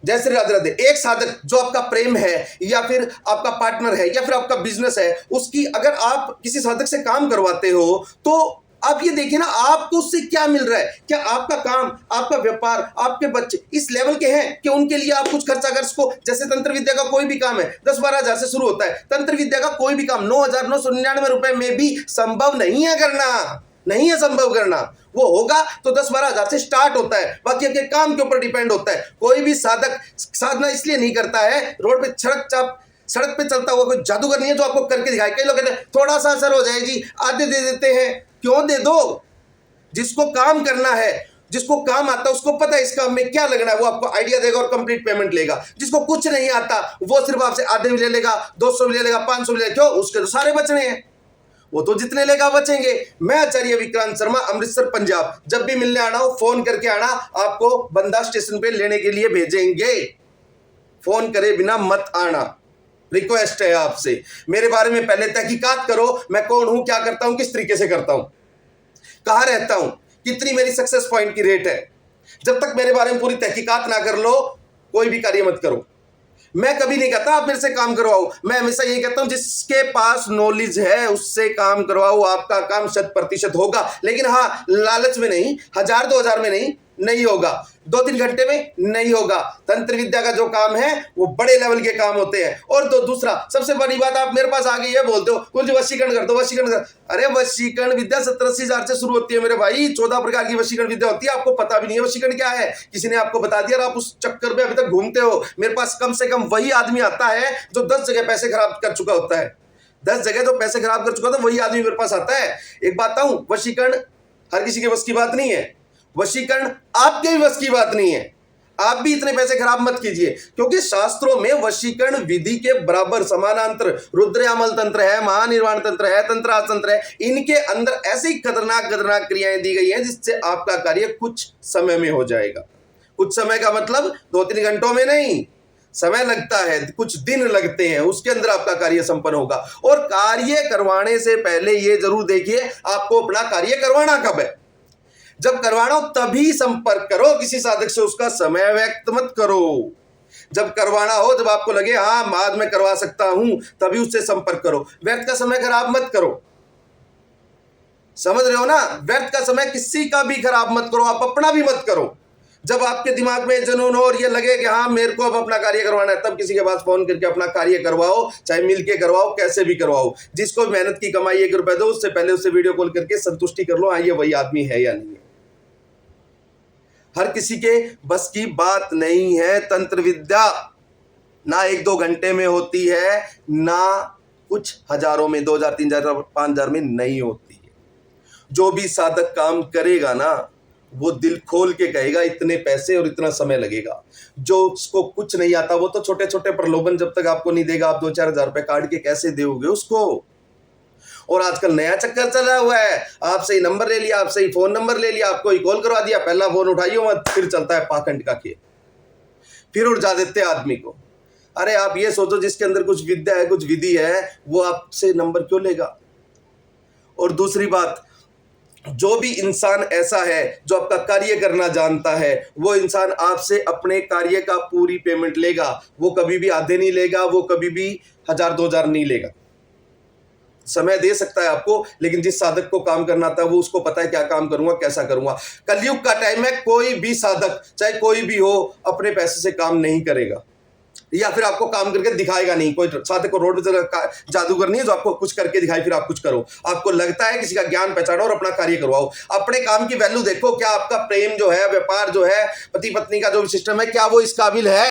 जय श्री राधे राधे। एक साधक जो आपका प्रेम है या फिर आपका पार्टनर है या फिर आपका बिजनेस है, उसकी अगर आप किसी साधक से काम करवाते हो तो आप ये देखिए ना, आपको उससे क्या मिल रहा है। क्या आपका काम, आपका व्यापार, आपके बच्चे इस लेवल के हैं कि उनके लिए आप कुछ खर्चा कर सको। जैसे तंत्र विद्या का कोई भी काम है 10-12 हजार से शुरू होता है। तंत्र विद्या का कोई भी काम 9,999 रुपए में भी संभव नहीं है करना, नहीं है संभव करना। वो होगा तो 10-12 हजार से स्टार्ट होता है, बाकी आपके काम के ऊपर डिपेंड होता है। कोई भी साधक साधना इसलिए नहीं करता है, रोड पे सड़क पे चलता हुआ कोई जादूगर नहीं है जो आपको करके दिखाए। कई लोग कहते हैं थोड़ा सा असर हो जाए जी, आधे दे देते हैं। क्यों दे दो? जिसको काम करना है, जिसको काम आता है, उसको पता है इस काम में क्या लगना है, वो आपको आइडिया देगा और कंप्लीट पेमेंट लेगा। जिसको कुछ नहीं आता वो सिर्फ आपसे आधे भी ले लेगा, 200 भी ले लेगा, 500 भी ले लेगा। क्यों? उसके तो सारे बचने हैं, वो तो जितने लेगा बचेंगे। मैं आचार्य विक्रांत शर्मा, अमृतसर पंजाब। जब भी मिलने आना हो फोन करके आना, आपको बंदा स्टेशन पे लेने के लिए भेजेंगे। फोन करे बिना मत आना, रिक्वेस्ट है आपसे। मेरे बारे में पहले तहकीकात करो, मैं कौन हूं, क्या करता हूं, किस तरीके से करता हूं, कहां रहता हूं, कितनी मेरी सक्सेस पॉइंट की रेट है। जब तक मेरे बारे में पूरी तहकीकात ना कर लो, कोई भी कार्य मत करो। मैं कभी नहीं कहता आप मेरे से काम करवाओ, मैं हमेशा यही कहता हूं जिसके पास नॉलेज है उससे काम करवाओ, आपका काम 100% होगा। लेकिन हाँ, लालच में नहीं, 1000-2000 में नहीं होगा, 2-3 घंटे में नहीं होगा। तंत्र विद्या का जो काम है वो बड़े लेवल के काम होते हैं। और तो दूसरा सबसे बड़ी बात, आप मेरे पास आगे ये बोलते हो कुछ वशीकरण कर दो, वशीकरण कर। अरे वशीकरण विद्या 70-80 हजार से शुरू होती है मेरे भाई। 14 प्रकार की वशीकरण विद्या होती है, आपको पता भी नहीं है वशीकरण क्या है। किसी ने आपको बता दिया और आप उस चक्कर में अभी तक घूमते हो। मेरे पास कम से कम वही आदमी आता है जो 10 जगह पैसे खराब कर चुका होता है। 10 जगह जो पैसे खराब कर चुका था वही आदमी मेरे पास आता है। एक बात बताऊं, वशीकरण हर किसी के बस की बात नहीं है, वशीकरण आपके भी बस की बात नहीं है। आप भी इतने पैसे खराब मत कीजिए, क्योंकि शास्त्रों में वशीकरण विधि के बराबर समानांतर रुद्रयामल तंत्र है, महानिर्वाण तंत्र है, तंत्रास तंत्र है। इनके अंदर ऐसी खतरनाक क्रियाएं दी गई हैं जिससे आपका कार्य कुछ समय में हो जाएगा। कुछ समय का मतलब 2-3 घंटों में नहीं, समय लगता है, कुछ दिन लगते हैं, उसके अंदर आपका कार्य संपन्न होगा। और कार्य करवाने से पहले ये जरूर देखिए आपको अपना कार्य करवाना कब है। जब करवाना हो तभी संपर्क करो किसी साधक से, उसका समय व्यक्त मत करो। जब करवाना हो, जब आपको लगे हाँ आज मैं करवा सकता हूं, तभी उससे संपर्क करो। व्यर्थ का समय खराब मत करो, समझ रहे हो ना? व्यर्थ का समय किसी का भी खराब मत करो, आप अपना भी मत करो। जब आपके दिमाग में जुनून हो और ये लगे कि हाँ मेरे को अब अपना कार्य करवाना है, तब किसी के पास फोन करके अपना कार्य करवाओ, चाहे मिल के करवाओ, कैसे भी करवाओ। जिसको मेहनत की कमाई 1 रुपए दो, उससे पहले उससे वीडियो कॉल करके संतुष्टि कर लो, हाँ ये वही आदमी है या नहीं है। हर किसी के बस की बात नहीं है तंत्र विद्या, ना 1-2 घंटे में होती है, ना कुछ हजारों में, 2,000, 3,000, 5,000 में नहीं होती है। जो भी साधक काम करेगा ना, वो दिल खोल के कहेगा इतने पैसे और इतना समय लगेगा। जो उसको कुछ नहीं आता वो तो छोटे छोटे प्रलोभन जब तक आपको नहीं देगा, आप 2-4 हजार रुपए काट के कैसे दोगे उसको। और आजकल नया चक्कर चला हुआ है, आपसे ही नंबर ले लिया, आपसे ही फोन नंबर ले लिया, आपको ही कॉल करवा दिया, पहला फोन उठाइयो मत, फिर चलता है पाखंड का खेल, फिर उड़ा देते आदमी को। अरे आप ये सोचो जिसके अंदर कुछ विद्या है, कुछ विधि है, वो आपसे नंबर क्यों लेगा? और दूसरी बात, जो भी इंसान ऐसा है जो आपका कार्य करना जानता है, वो इंसान आपसे अपने कार्य का पूरी पेमेंट लेगा। वो कभी भी आधे नहीं लेगा, वो कभी भी 1,000-2,000 नहीं लेगा। समय दे सकता है आपको, लेकिन जिस साधक को काम करना था वो उसको पता है क्या काम करूंगा, कैसा करूंगा। कलयुग का टाइम है, कोई भी साधक चाहे कोई भी हो अपने पैसे से काम नहीं करेगा, या फिर आपको काम करके दिखाएगा नहीं। कोई साधक को रोड पे जादूगर नहीं है जो आपको कुछ करके दिखाए फिर आप कुछ करो। आपको लगता है किसी का ज्ञान पहचानो और अपना कार्य करवाओ। अपने काम की वैल्यू देखो, क्या आपका प्रेम जो है, व्यापार जो है, पति पत्नी का जो सिस्टम है, क्या वो इस काबिल है?